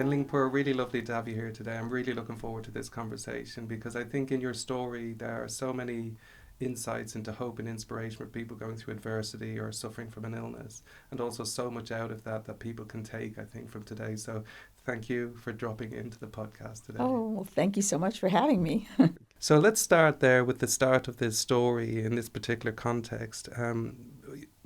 Gen Lingpur, really lovely to have you here today. I'm really looking forward to this conversation because I think in your story there are so many insights into hope and inspiration for people going through adversity or suffering from an illness, and also so much out of that that people can take, I think, from today. So thank you for dropping into the podcast today. Oh, well, thank you so much for having me. So let's start there with the start of this story in this particular context.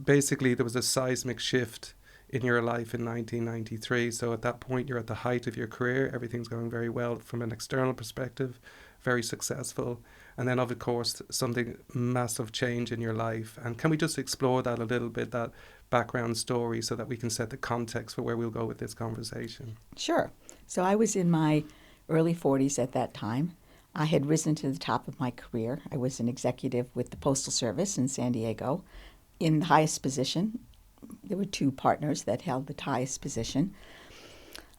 Basically, there was a seismic shift in your life in 1993. So at that point, you're at the height of your career. Everything's going very well from an external perspective, very successful. And then, of course, something massive change in your life. And can we just explore that a little bit, that background story, so that we can set the context for where we'll go with this conversation? Sure. So I was in my early 40s at that time. I had risen to the top of my career. I was an executive with the Postal Service in San Diego in the highest position. There were two partners that held the highest position.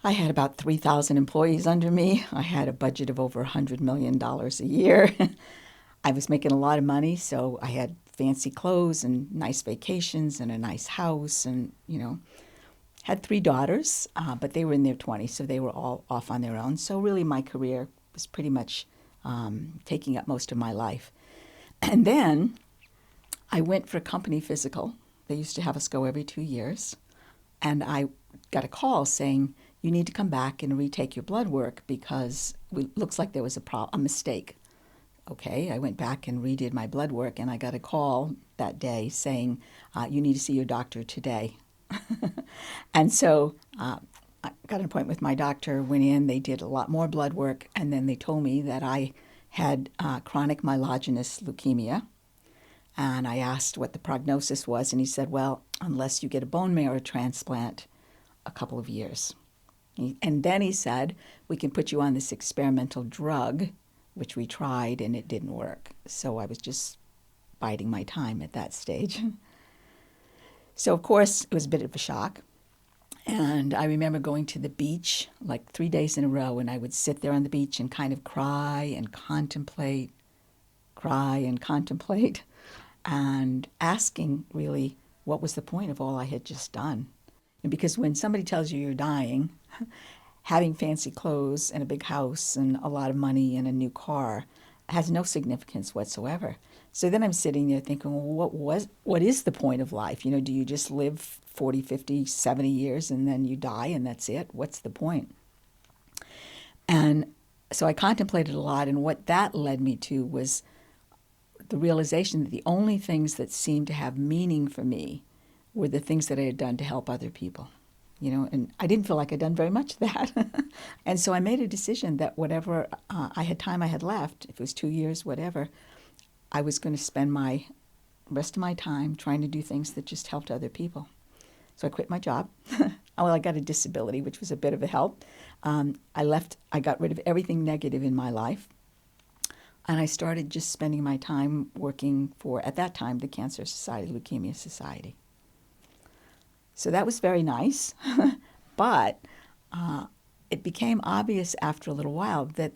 I had about 3,000 employees under me. I had a budget of over $100 million a year. I was making a lot of money, so I had fancy clothes and nice vacations and a nice house and, had 3 daughters, but they were in their 20s, so they were all off on their own. So really my career was pretty much taking up most of my life. And then I went for a company physical. They used to have us go every 2 years. And I got a call saying, you need to come back and retake your blood work because it looks like there was a mistake. Okay, I went back and redid my blood work, and I got a call that day saying, you need to see your doctor today. And so I got an appointment with my doctor, went in, they did a lot more blood work, and then they told me that I had chronic myelogenous leukemia. And I asked what the prognosis was, and he said, well, unless you get a bone marrow transplant, a couple of years. And then he said, we can put you on this experimental drug, which we tried, and it didn't work. So I was just biding my time at that stage. So, of course, it was a bit of a shock. And I remember going to the beach like 3 days in a row, and I would sit there on the beach and kind of cry and contemplate, and asking really what was the point of all I had just done. And because when somebody tells you you're dying, having fancy clothes and a big house and a lot of money and a new car has no significance whatsoever. So then I'm sitting there thinking, well, what is the point of life? Do you just live 40, 50, 70 years and then you die and that's it? What's the point? And so I contemplated a lot, and what that led me to was the realization that the only things that seemed to have meaning for me were the things that I had done to help other people. And I didn't feel like I'd done very much of that. And so I made a decision that whatever I had left, if it was 2 years, whatever, I was going to spend my rest of my time trying to do things that just helped other people. So I quit my job. Well, I got a disability, which was a bit of a help. I got rid of everything negative in my life. And I started just spending my time working for, at that time, the Cancer Society, Leukemia Society. So that was very nice, but it became obvious after a little while that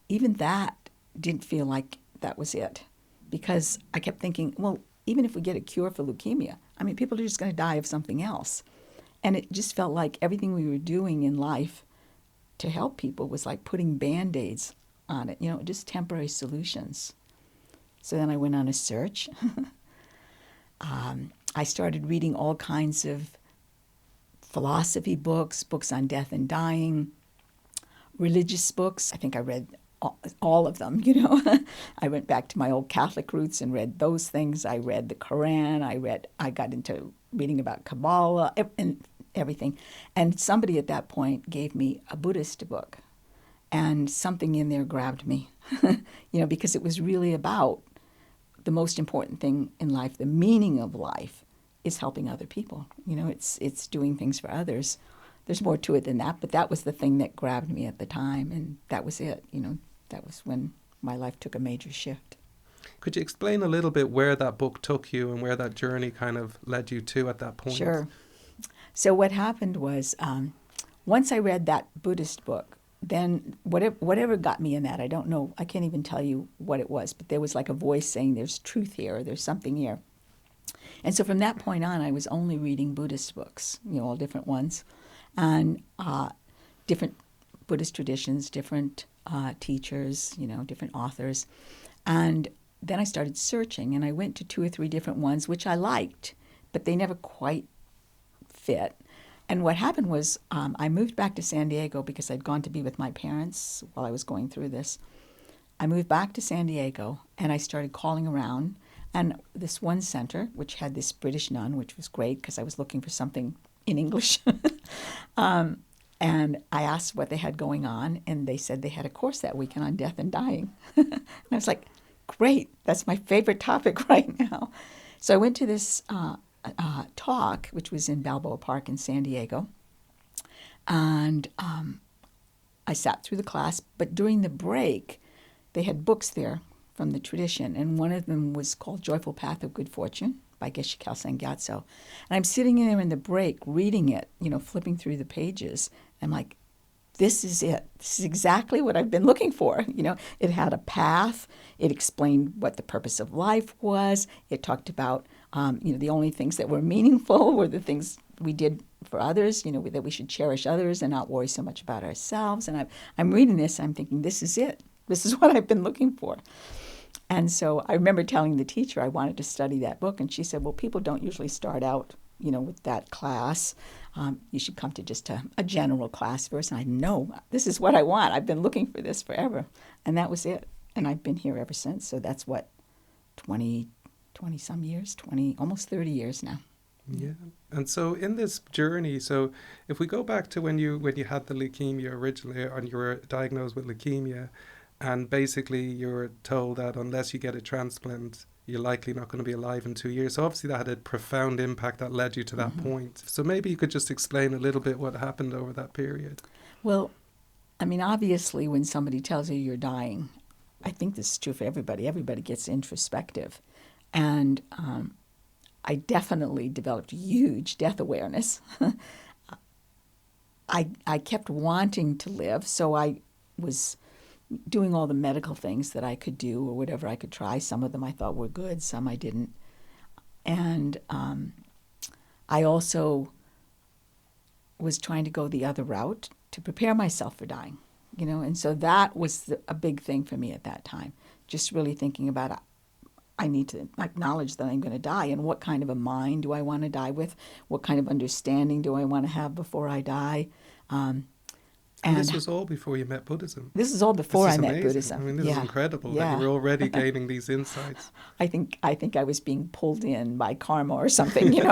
even that didn't feel like that was it, because I kept thinking, well, even if we get a cure for leukemia, people are just going to die of something else. And it just felt like everything we were doing in life to help people was like putting Band-Aids on it, just temporary solutions. So then I went on a search. I started reading all kinds of philosophy books on death and dying, religious books. I think I read all of them, I went back to my old Catholic roots and read those things. I read the Quran. I got into reading about Kabbalah and everything. And somebody at that point gave me a Buddhist book, and something in there grabbed me, because it was really about the most important thing in life, the meaning of life, is helping other people. It's doing things for others. There's more to it than that, but that was the thing that grabbed me at the time, and that was it. That was when my life took a major shift. Could you explain a little bit where that book took you and where that journey kind of led you to at that point? Sure. So what happened was, once I read that Buddhist book, then whatever got me in that, I don't know, I can't even tell you what it was, but there was like a voice saying there's truth here, or there's something here. And so from that point on, I was only reading Buddhist books, all different ones, and different Buddhist traditions, different teachers, different authors. And then I started searching, and I went to 2 or 3 different ones, which I liked, but they never quite fit. And what happened was I moved back to San Diego because I'd gone to be with my parents while I was going through this. I moved back to San Diego, and I started calling around. And this one center, which had this British nun, which was great because I was looking for something in English. And I asked what they had going on, and they said they had a course that weekend on death and dying. And I was like, great, that's my favorite topic right now. So I went to this talk, which was in Balboa Park in San Diego. And I sat through the class, but during the break, they had books there from the tradition, and one of them was called Joyful Path of Good Fortune by Geshe Kelsang Gyatso. And I'm sitting there in the break reading it, flipping through the pages. I'm like, this is it. This is exactly what I've been looking for. It had a path. It explained what the purpose of life was. It talked about, the only things that were meaningful were the things we did for others, that we should cherish others and not worry so much about ourselves. And I'm reading this, I'm thinking, this is it. This is what I've been looking for. And so I remember telling the teacher I wanted to study that book, and she said, well, people don't usually start out, with that class. You should come to just a general class first. And I know this is what I want. I've been looking for this forever. And that was it. And I've been here ever since. So that's 20 some years, almost 30 years now. Yeah. And so in this journey, so if we go back to when you had the leukemia originally, and you were diagnosed with leukemia, and basically you were told that unless you get a transplant, you're likely not going to be alive in 2 years. So obviously that had a profound impact that led you to that point. So maybe you could just explain a little bit what happened over that period. Well, obviously when somebody tells you you're dying, I think this is true for everybody. Everybody gets introspective. And I definitely developed huge death awareness. I kept wanting to live, so I was doing all the medical things that I could do or whatever I could try. Some of them I thought were good, some I didn't. And I also was trying to go the other route to prepare myself for dying, and so that was a big thing for me at that time, just really thinking about I need to acknowledge that I'm going to die, and what kind of a mind do I want to die with? What kind of understanding do I want to have before I die? And this was all before you met Buddhism. This is all before I met Buddhism. This is incredible that you were already gaining these insights. I think I was being pulled in by karma or something. It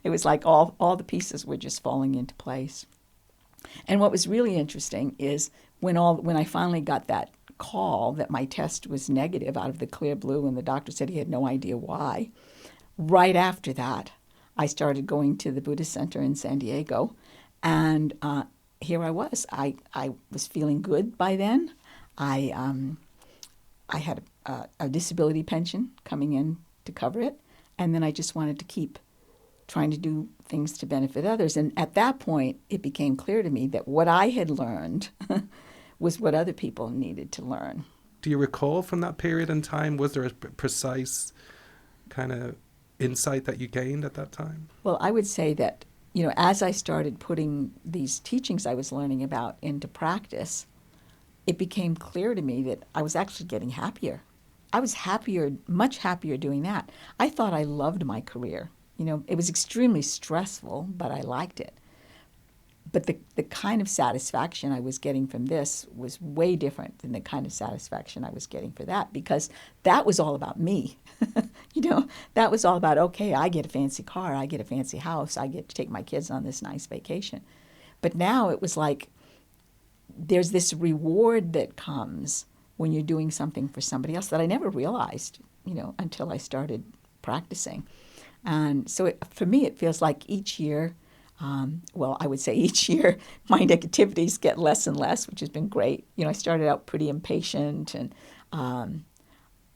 was like all the pieces were just falling into place. And what was really interesting is when I finally got that call that my test was negative out of the clear blue, and the doctor said he had no idea why. Right after that, I started going to the Buddhist Center in San Diego, and here I was. I was feeling good by then. I had a disability pension coming in to cover it, and then I just wanted to keep trying to do things to benefit others. And at that point, it became clear to me that what I had learned was what other people needed to learn. Do you recall from that period in time, was there a precise kind of insight that you gained at that time? Well, I would say that, as I started putting these teachings I was learning about into practice, it became clear to me that I was actually getting happier. I was happier, much happier doing that. I thought I loved my career. It was extremely stressful, but I liked it. But the kind of satisfaction I was getting from this was way different than the kind of satisfaction I was getting for that, because that was all about me. That was all about, okay, I get a fancy car, I get a fancy house, I get to take my kids on this nice vacation. But now it was like there's this reward that comes when you're doing something for somebody else that I never realized, until I started practicing. And so for me, it feels like each year, I would say each year, my negativities get less and less, which has been great. I started out pretty impatient and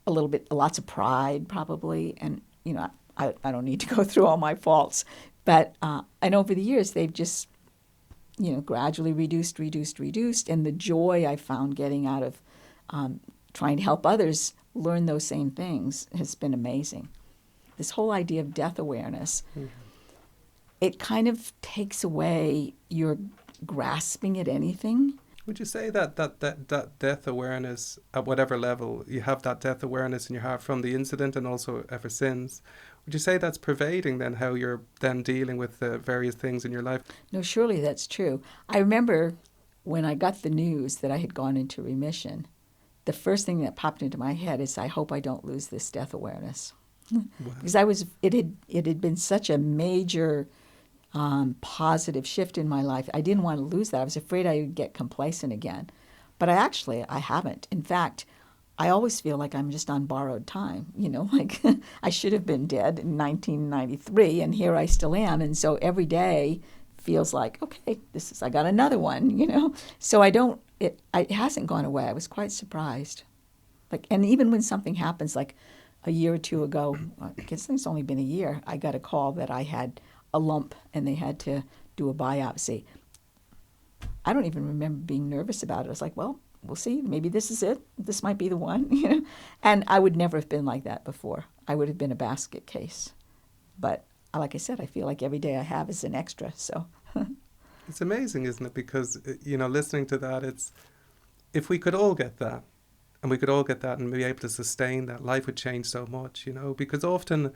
lots of pride probably. And, I don't need to go through all my faults. But, and over the years, they've just, gradually reduced. And the joy I found getting out of trying to help others learn those same things has been amazing. This whole idea of death awareness, it kind of takes away your grasping at anything. Would you say that death awareness, at whatever level you have that death awareness in your heart from the incident and also ever since, would you say that's pervading then how you're then dealing with the various things in your life? No, surely that's true. I remember when I got the news that I had gone into remission, the first thing that popped into my head is, I hope I don't lose this death awareness. Wow. Because it had been such a major positive shift in my life. I didn't want to lose that. I was afraid I would get complacent again. But I haven't. In fact, I always feel like I'm just on borrowed time, like I should have been dead in 1993 and here I still am. And so every day feels like, okay, I got another one, So it hasn't gone away. I was quite surprised. And even when something happens, like a year or two ago, I guess it's only been a year, I got a call that I had a lump and they had to do a biopsy. I don't even remember being nervous about it. I was like, well, we'll see. Maybe this is it. This might be the one. And I would never have been like that before. I would have been a basket case. But like I said, I feel like every day I have is an extra. So it's amazing, isn't it? Because, listening to that, it's, if we could all get that, and we could all get that and be able to sustain that, life would change so much, because often,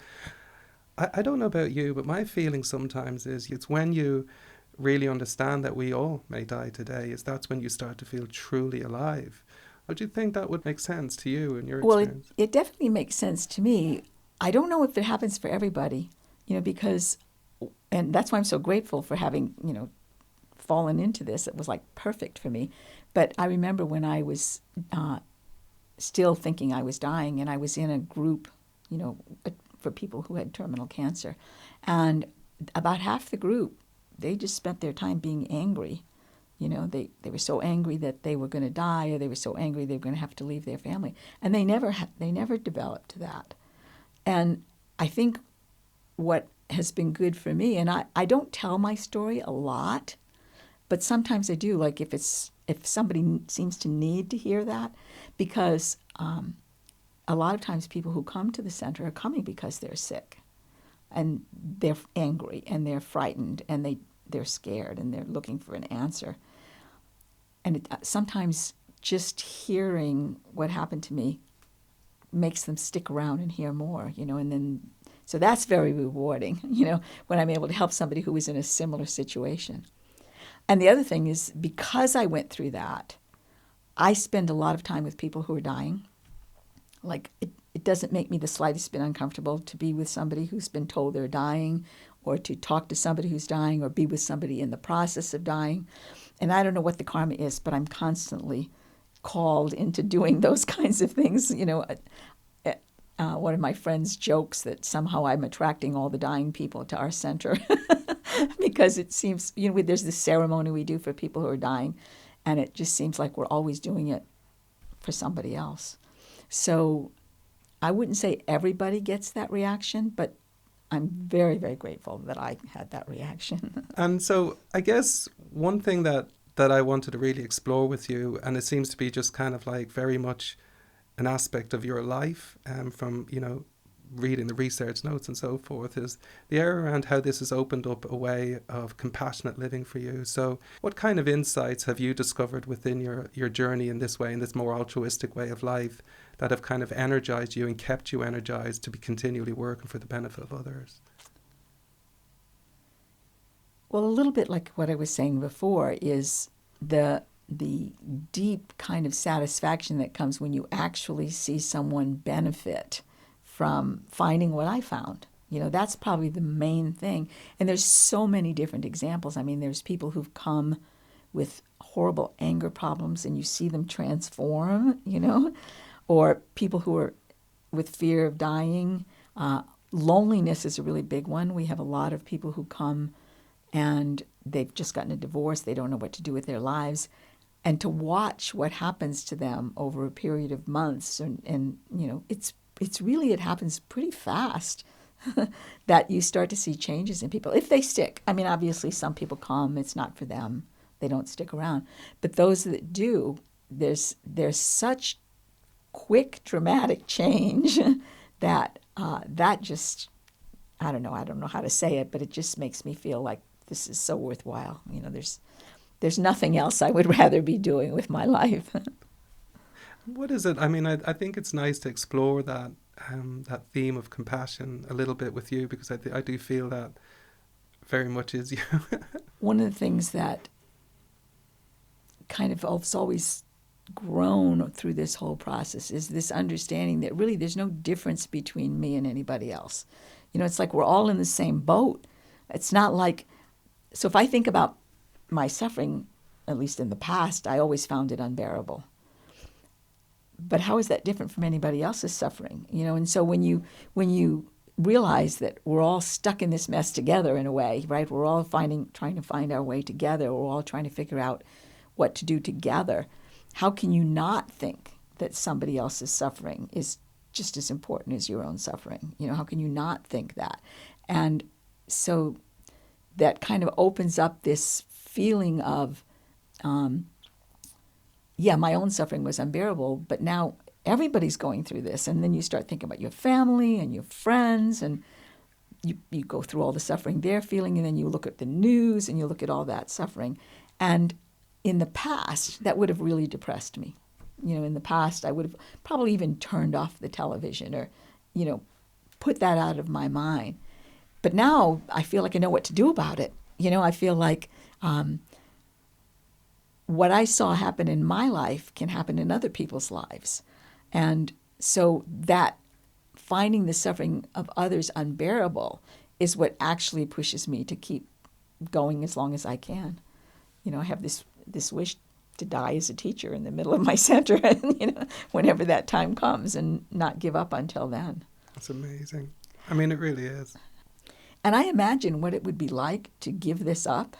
I don't know about you, but my feeling sometimes is it's when you really understand that we all may die today, that's when you start to feel truly alive. How do you think that would make sense to you in your experience? Well, it definitely makes sense to me. I don't know if it happens for everybody, because, and that's why I'm so grateful for having, fallen into this. It was like perfect for me. But I remember when I was still thinking I was dying, and I was in a group, for people who had terminal cancer. And about half the group, they just spent their time being angry. They were so angry that they were going to die, or they were so angry they were going to have to leave their family. And they never developed that. And I think what has been good for me, and I don't tell my story a lot, but sometimes I do, like if somebody seems to need to hear that, because a lot of times people who come to the center are coming because they're sick and they're angry and they're frightened and they're scared and they're looking for an answer. And sometimes just hearing what happened to me makes them stick around and hear more, and then, so that's very rewarding, when I'm able to help somebody who is in a similar situation. And the other thing is, because I went through that, I spend a lot of time with people who are dying. Like, it doesn't make me the slightest bit uncomfortable to be with somebody who's been told they're dying, or to talk to somebody who's dying, or be with somebody in the process of dying. And I don't know what the karma is, but I'm constantly called into doing those kinds of things. One of my friends jokes that somehow I'm attracting all the dying people to our center because it seems, there's this ceremony we do for people who are dying, and it just seems like we're always doing it for somebody else. So I wouldn't say everybody gets that reaction, but I'm very, very grateful that I had that reaction. And so I guess one thing that I wanted to really explore with you, and it seems to be just kind of like very much an aspect of your life, from, reading the research notes and so forth, is the area around how this has opened up a way of compassionate living for you. So what kind of insights have you discovered within your journey in this way, in this more altruistic way of life, that have kind of energized you and kept you energized to be continually working for the benefit of others? Well, a little bit like what I was saying before is the deep kind of satisfaction that comes when you actually see someone benefit from finding what I found. That's probably the main thing. And there's so many different examples. I mean, there's people who've come with horrible anger problems and you see them transform, or people who are with fear of dying. Loneliness is a really big one. We have a lot of people who come and they've just gotten a divorce. They don't know what to do with their lives. And to watch what happens to them over a period of months, and it's really, it happens pretty fast that you start to see changes in people if they stick. I mean, obviously some people come, it's not for them. They don't stick around. But those that do, there's such quick, dramatic change that that just, I don't know how to say it, but it just makes me feel like this is so worthwhile. There's nothing else I would rather be doing with my life. What is it? I mean, I think it's nice to explore that theme of compassion a little bit with you, because I do feel that very much is you. One of the things that kind of has always grown through this whole process is this understanding that really there's no difference between me and anybody else. It's like we're all in the same boat. It's not like, so if I think about my suffering, at least in the past, I always found it unbearable. But how is that different from anybody else's suffering? And so when you realize that we're all stuck in this mess together in a way, right? We're all trying to find our way together. We're all trying to figure out what to do together. How can you not think that somebody else's suffering is just as important as your own suffering? How can you not think that? And so that kind of opens up this feeling of, my own suffering was unbearable, but now everybody's going through this. And then you start thinking about your family and your friends, and you go through all the suffering they're feeling, and then you look at the news and you look at all that suffering. And in the past, that would have really depressed me. In the past, I would have probably even turned off the television or, put that out of my mind. But now I feel like I know what to do about it. I feel like what I saw happen in my life can happen in other people's lives. And so that finding the suffering of others unbearable is what actually pushes me to keep going as long as I can. I have this wish to die as a teacher in the middle of my center, and, whenever that time comes, and not give up until then. That's amazing. I mean, it really is. And I imagine what it would be like to give this up.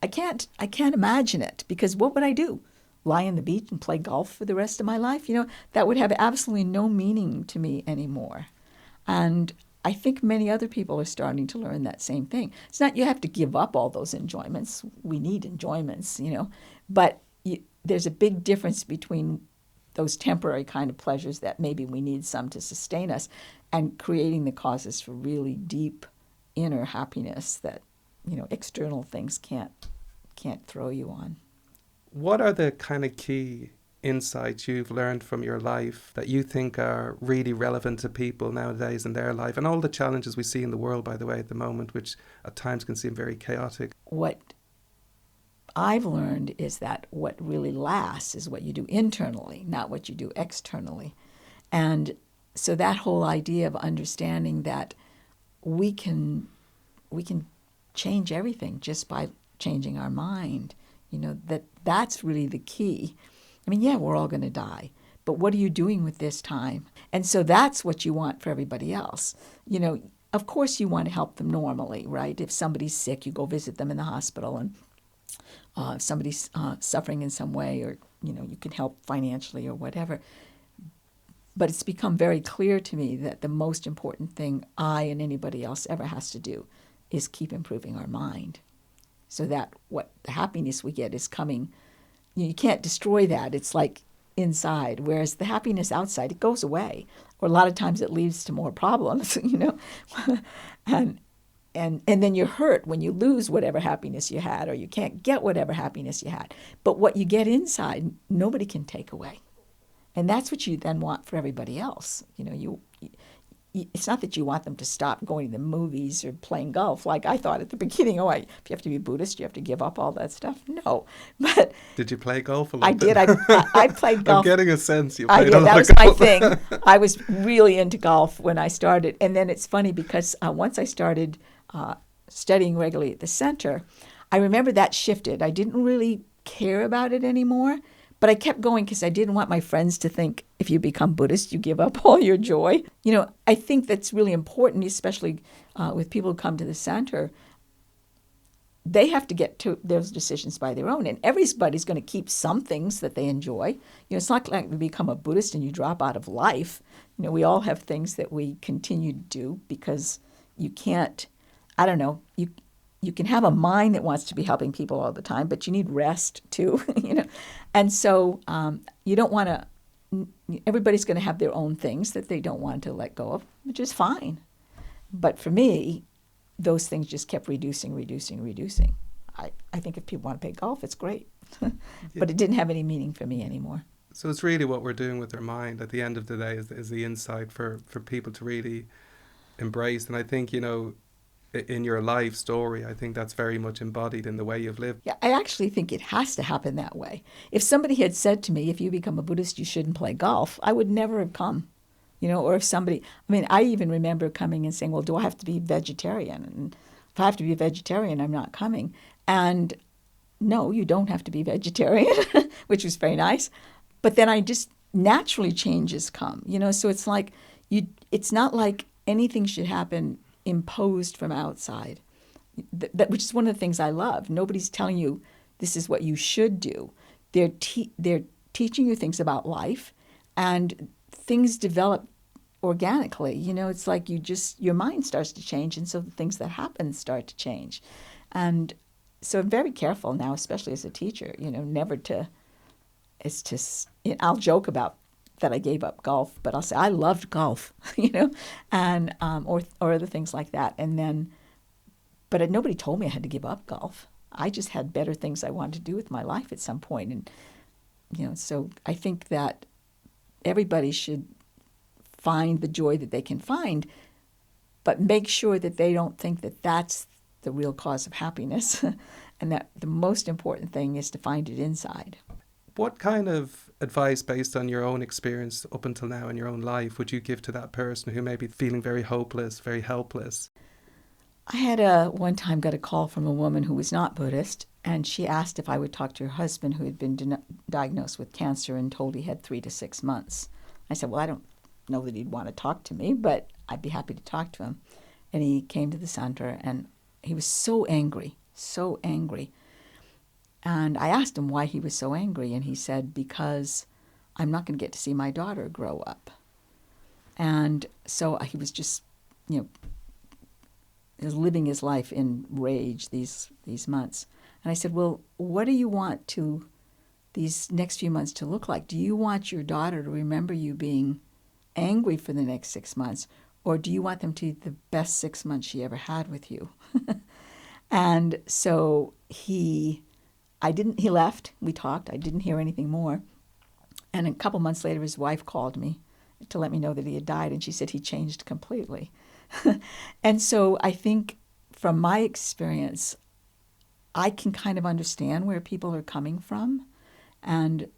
I can't imagine it, because what would I do? Lie on the beach and play golf for the rest of my life? That would have absolutely no meaning to me anymore. And I think many other people are starting to learn that same thing. It's not you have to give up all those enjoyments. We need enjoyments, but there's a big difference between those temporary kind of pleasures that maybe we need some to sustain us, and creating the causes for really deep inner happiness that, external things can't throw you on. What are the kind of key insights you've learned from your life that you think are really relevant to people nowadays in their life, and all the challenges we see in the world, by the way, at the moment, which at times can seem very chaotic? What I've learned is that what really lasts is what you do internally, not what you do externally. And so that whole idea of understanding that we can change everything just by changing our mind, that's really the key. I mean, we're all going to die, but what are you doing with this time? And so that's what you want for everybody else. Of course you want to help them normally, right? If somebody's sick, you go visit them in the hospital, and if somebody's suffering in some way, or, you can help financially or whatever. But it's become very clear to me that the most important thing I and anybody else ever has to do is keep improving our mind, so that what the happiness we get is coming. You can't destroy that. It's like inside, whereas the happiness outside, it goes away, or a lot of times it leads to more problems, and then you're hurt when you lose whatever happiness you had, or you can't get whatever happiness you had. But what you get inside, nobody can take away. And that's what you then want for everybody else. It's not that you want them to stop going to the movies or playing golf, like I thought at the beginning. If you have to be Buddhist, you have to give up all that stuff. No, but did you play golf a lot? I did. I played golf. I'm getting a sense you played a lot of golf. That was my thing. I was really into golf when I started, and then it's funny because once I started studying regularly at the center, I remember that shifted. I didn't really care about it anymore. But I kept going because I didn't want my friends to think if you become Buddhist, you give up all your joy. I think that's really important, especially with people who come to the center. They have to get to those decisions by their own. And everybody's going to keep some things that they enjoy. It's not like you become a Buddhist and you drop out of life. We all have things that we continue to do because you can't, you can have a mind that wants to be helping people all the time, but you need rest too, And so you don't want to, everybody's going to have their own things that they don't want to let go of, which is fine. But for me, those things just kept reducing. I think if people want to play golf, it's great. But it didn't have any meaning for me anymore. So it's really what we're doing with our mind at the end of the day is the insight for people to really embrace. And I think, in your life story, I think that's very much embodied in the way you've lived. Yeah, I actually think it has to happen that way. If somebody had said to me, if you become a Buddhist, you shouldn't play golf, I would never have come. Or if somebody, I even remember coming and saying, well, do I have to be vegetarian? And if I have to be a vegetarian, I'm not coming. And no, you don't have to be vegetarian, which was very nice. But then I just naturally changes come, so it's like it's not like anything should happen imposed from outside, which is one of the things I love. Nobody's telling you this is what you should do. They're teaching you things about life, and things develop organically. It's like your mind starts to change, and so the things that happen start to change. And so I'm very careful now, especially as a teacher, never to. It's just, I'll joke about that I gave up golf, but I'll say I loved golf, and or other things like that. And then, but nobody told me I had to give up golf. I just had better things I wanted to do with my life at some point. And, so I think that everybody should find the joy that they can find, but make sure that they don't think that that's the real cause of happiness, and that the most important thing is to find it inside. What kind of advice, based on your own experience up until now in your own life, would you give to that person who may be feeling very hopeless, very helpless? I had one time got a call from a woman who was not Buddhist, and she asked if I would talk to her husband, who had been diagnosed with cancer and told he had 3 to 6 months. I said, well, I don't know that he'd want to talk to me, but I'd be happy to talk to him. And he came to the center, and he was so angry, so angry. And I asked him why he was so angry, and he said, because I'm not going to get to see my daughter grow up. And so he was just, living his life in rage these months. And I said, well, what do you want these next few months to look like? Do you want your daughter to remember you being angry for the next 6 months, or do you want them to be the best 6 months she ever had with you? And so he left, we talked, I didn't hear anything more. And a couple months later, his wife called me to let me know that he had died, and she said he changed completely. And so I think from my experience, I can kind of understand where people are coming from. And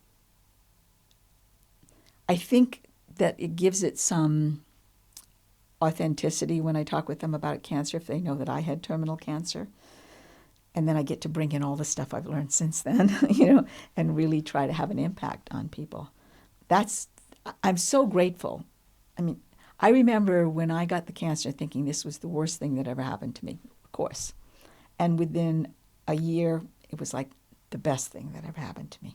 I think that it gives it some authenticity when I talk with them about cancer, if they know that I had terminal cancer. And then I get to bring in all the stuff I've learned since then, and really try to have an impact on people. I'm so grateful. I remember when I got the cancer thinking this was the worst thing that ever happened to me, of course. And within a year, it was like the best thing that ever happened to me.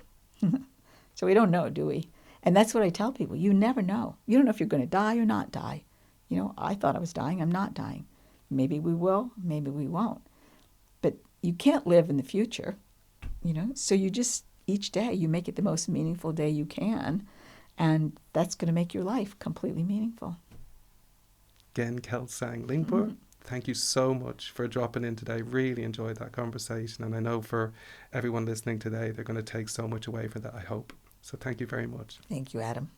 So we don't know, do we? And that's what I tell people. You never know. You don't know if you're going to die or not die. I thought I was dying. I'm not dying. Maybe we will. Maybe we won't. But you can't live in the future, So you just, each day, you make it the most meaningful day you can. And that's going to make your life completely meaningful. Gen Lingpur, thank you so much for dropping in today. Really enjoyed that conversation. And I know for everyone listening today, they're going to take so much away from that, I hope. So thank you very much. Thank you, Adam.